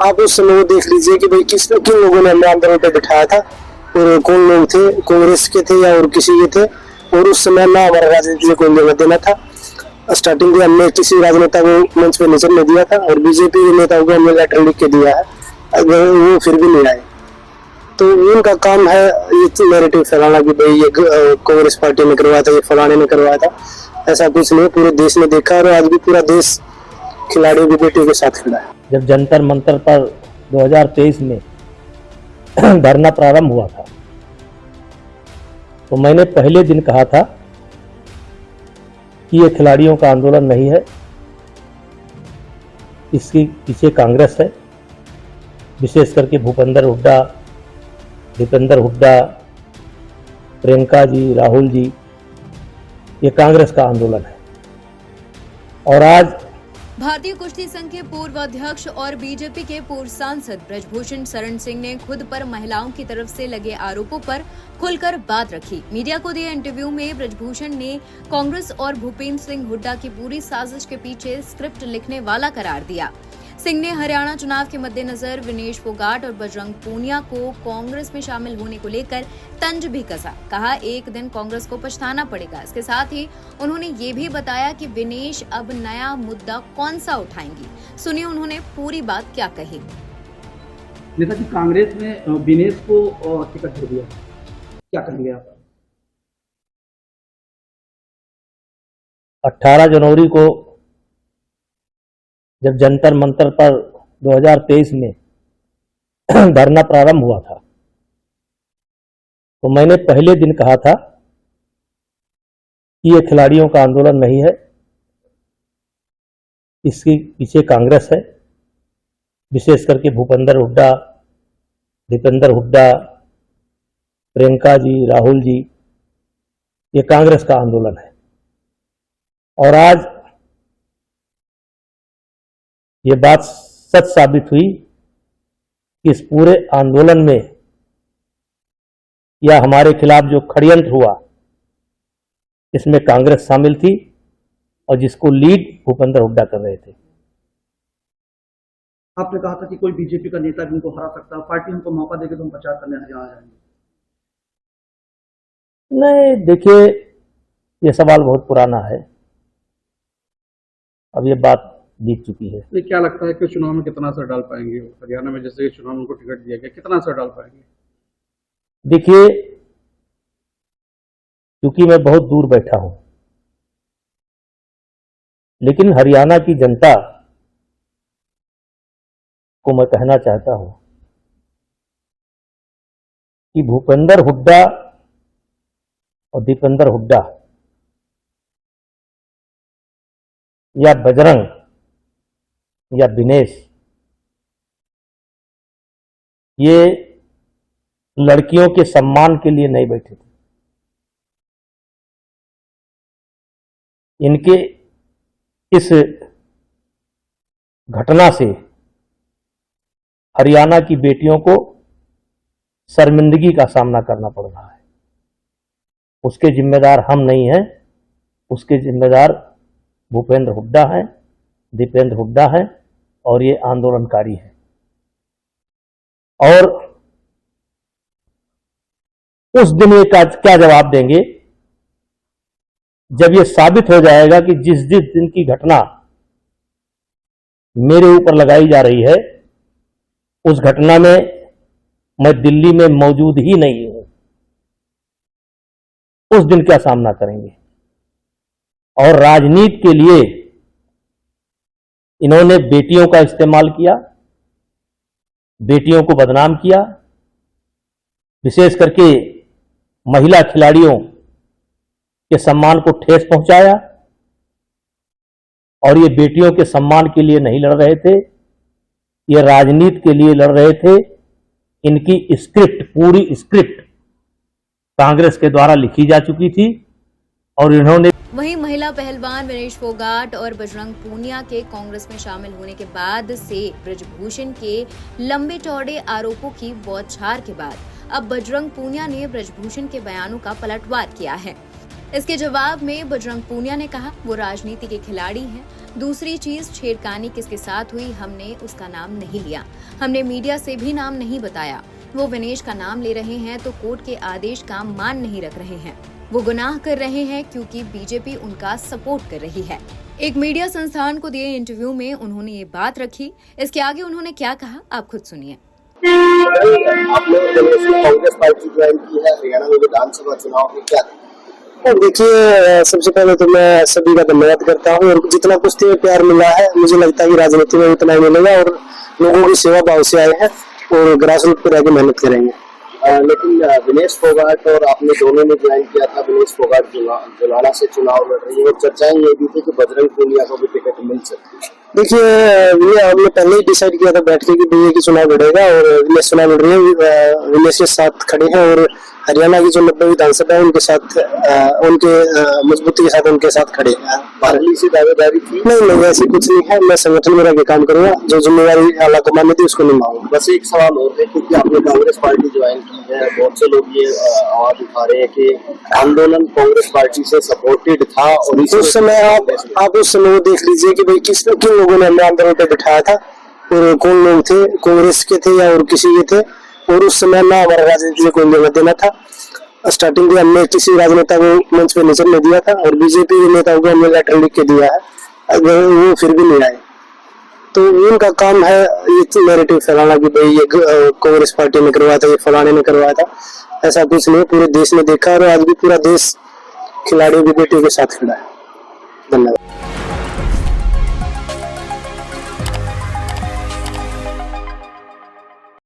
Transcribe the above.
आप उस समय वो देख लीजिए कि भाई किन लोगों ने हमें आंदोलन पे बिठाया था और कौन लोग थे, कांग्रेस के थे या और किसी के थे। और उस समय ना हमारा राजनीति में कोई लेना देना था। स्टार्टिंग में हमने किसी राजनेता को मंच पे नजर नहीं दिया था और बीजेपी के नेताओं को हमने लेटर लिख के दिया है, अगर वो फिर भी नहीं आए। तो उनका काम है ये नैरेटिव फैलाना कि भाई ये कांग्रेस पार्टी ने करवाया था, ये फलाने ने करवाया था। ऐसा कुछ नहीं, पूरे देश ने देखा और आज भी पूरा देश खिलाड़ियों की बेटियों के साथ खड़ा है। जब जंतर मंतर पर 2023 में धरना प्रारंभ हुआ था तो मैंने पहले दिन कहा था कि ये खिलाड़ियों का आंदोलन नहीं है, इसके पीछे कांग्रेस है, विशेष करके भूपेंद्र हुड्डा, दीपेंद्र हुड्डा, प्रियंका जी, राहुल जी, ये कांग्रेस का आंदोलन है। और आज भारतीय कुश्ती संघ के पूर्व अध्यक्ष और बीजेपी के पूर्व सांसद ब्रजभूषण शरण सिंह ने खुद पर महिलाओं की तरफ से लगे आरोपों पर खुलकर बात रखी। मीडिया को दिए इंटरव्यू में ब्रजभूषण ने कांग्रेस और भूपेंद्र सिंह हुड्डा की पूरी साजिश के पीछे स्क्रिप्ट लिखने वाला करार दिया। सिंह ने हरियाणा चुनाव के मद्देनजर विनेश फोगाट और बजरंग पूनिया को कांग्रेस में शामिल होने को लेकर तंज भी कसा। कहा एक दिन कांग्रेस को पछताना पड़ेगा। इसके साथ ही उन्होंने ये भी बताया कि विनेश अब नया मुद्दा कौन सा उठाएंगी। सुनिए उन्होंने पूरी बात क्या कही। जैसा कि कांग्रेस में विनेश को टिकट दे दिया, क्या कहेंगे आप? 18 जनवरी को जब जंतर मंतर पर 2023 में धरना प्रारंभ हुआ था तो मैंने पहले दिन कहा था कि ये खिलाड़ियों का आंदोलन नहीं है, इसके पीछे कांग्रेस है, विशेष करके भूपेंद्र हुड्डा, दीपेंद्र हुड्डा, प्रियंका जी, राहुल जी, ये कांग्रेस का आंदोलन है। और आज ये बात सच साबित हुई कि इस पूरे आंदोलन में या हमारे खिलाफ जो षड्यंत्र हुआ इसमें कांग्रेस शामिल थी और जिसको लीड भूपेंद्र हुड्डा कर रहे थे। आपने कहा था कि कोई बीजेपी का नेता भी उनको हरा सकता है, पार्टी उनको मौका देगी तो हम प्रचार करने हरियाणा जाएंगे। नहीं, देखिए ये सवाल बहुत पुराना है, अब ये बात बीत चुकी है। ये क्या लगता है कि चुनाव में कितना असर डाल पाएंगे हरियाणा में, जैसे चुनाव में उनको टिकट दिया गया, कितना असर डाल पाएंगे? देखिए, क्योंकि मैं बहुत दूर बैठा हूं, लेकिन हरियाणा की जनता को मैं कहना चाहता हूं कि भूपेंद्र हुड्डा और दीपेंद्र हुड्डा या बजरंग या विनेश, ये लड़कियों के सम्मान के लिए नहीं बैठे थे। इनके इस घटना से हरियाणा की बेटियों को शर्मिंदगी का सामना करना पड़ रहा है। उसके जिम्मेदार हम नहीं हैं, उसके जिम्मेदार भूपेंद्र हुड्डा हैं, दीपेंद्र हुड्डा हैं और ये आंदोलनकारी है। और उस दिन ये क्या जवाब देंगे जब ये साबित हो जाएगा कि जिस दिन की घटना मेरे ऊपर लगाई जा रही है उस घटना में मैं दिल्ली में मौजूद ही नहीं हूं। उस दिन क्या सामना करेंगे? और राजनीति के लिए इन्होंने बेटियों का इस्तेमाल किया, बेटियों को बदनाम किया, विशेष करके महिला खिलाड़ियों के सम्मान को ठेस पहुंचाया। और ये बेटियों के सम्मान के लिए नहीं लड़ रहे थे, ये राजनीति के लिए लड़ रहे थे। इनकी स्क्रिप्ट, पूरी स्क्रिप्ट कांग्रेस के द्वारा लिखी जा चुकी थी और इन्होंने। वहीं महिला पहलवान विनेश फोगाट और बजरंग पूनिया के कांग्रेस में शामिल होने के बाद से ब्रजभूषण के लंबे चौड़े आरोपों की बौछार के बाद अब बजरंग पूनिया ने ब्रजभूषण के बयानों का पलटवार किया है। इसके जवाब में बजरंग पूनिया ने कहा वो राजनीति के खिलाड़ी हैं। दूसरी चीज, छेड़खानी किसके साथ हुई हमने उसका नाम नहीं लिया, हमने मीडिया से भी नाम नहीं बताया। वो विनेश का नाम ले रहे हैं तो कोर्ट के आदेश का मान नहीं रख रहे हैं। वो गुनाह कर रहे हैं क्योंकि बीजेपी उनका सपोर्ट कर रही है। एक मीडिया संस्थान को दिए इंटरव्यू में उन्होंने ये बात रखी। इसके आगे उन्होंने क्या कहा आप खुद सुनिए। आपने कांग्रेस पार्टी ज्वाइन की है हरियाणा में विधानसभा चुनाव में, क्या और देखिए, सबसे पहले तो मैं सभी का धन्यवाद करता हूँ। और जितना कुश्ती में प्यार मिला है, मुझे लगता है कि राजनीति में उतना ही मिलेगा। और लोगों की सेवा भाव से आए हैं और ग्रास रूट पर आगे मेहनत करेंगे। लेकिन विनेश फोगाट और आपने दोनों ने ज्वाइन किया था। विनेश फोगाट जुलाना से चुनाव लड़ रही है और चर्चाएं ये भी थी कि बजरंग पूनिया को भी टिकट मिल सकती है। देखिए, ये हमने पहले ही डिसाइड किया था बैठ के कि भैया की चुनाव लड़ेगा और विनेश चुनाव लड़ रही है। विनेश के साथ खड़े हैं और हरियाणा की जो 90 विधानसभा है उनके साथ, उनके मजबूती के साथ उनके साथ खड़े हैं। पार्टी से दावेदारी थी? नहीं, ऐसी कुछ नहीं है। मैं संगठन में रह के काम करूंगा, जो जिम्मेवारी अल्लाह को मानी थी उसको निभाऊंगा। बस एक सवाल और है, क्योंकि आपने कांग्रेस पार्टी ज्वाइन की है, बहुत से लोग ये आवाज उठा रहे हैं कि आंदोलन कांग्रेस पार्टी से सपोर्टेड था। और उस समय आप उस समय वो देख लीजिए कि भाई किन लोगों ने हमें आंदोलन पे बिठाया था और कौन लोग थे, कांग्रेस के थे या और किसी के थे। और उस समय ना हमारा राजनीति में कोई लेना देना था। स्टार्टिंग में हमने किसी राजनेता को मंच पे नहीं चलने दिया था और बीजेपी के नेताओं को हमने लेटर लिख के दिया है, अगर वो फिर भी नहीं आए। तो उनका काम है ये नैरेटिव फैलाना कि भाई ये कांग्रेस पार्टी ने करवाया था, ये फलाने ने करवाया था। ऐसा कुछ नहीं, पूरे देश ने देखा और आज भी पूरा देश खिलाड़ियों की बेटियों के साथ खड़ा है। धन्यवाद।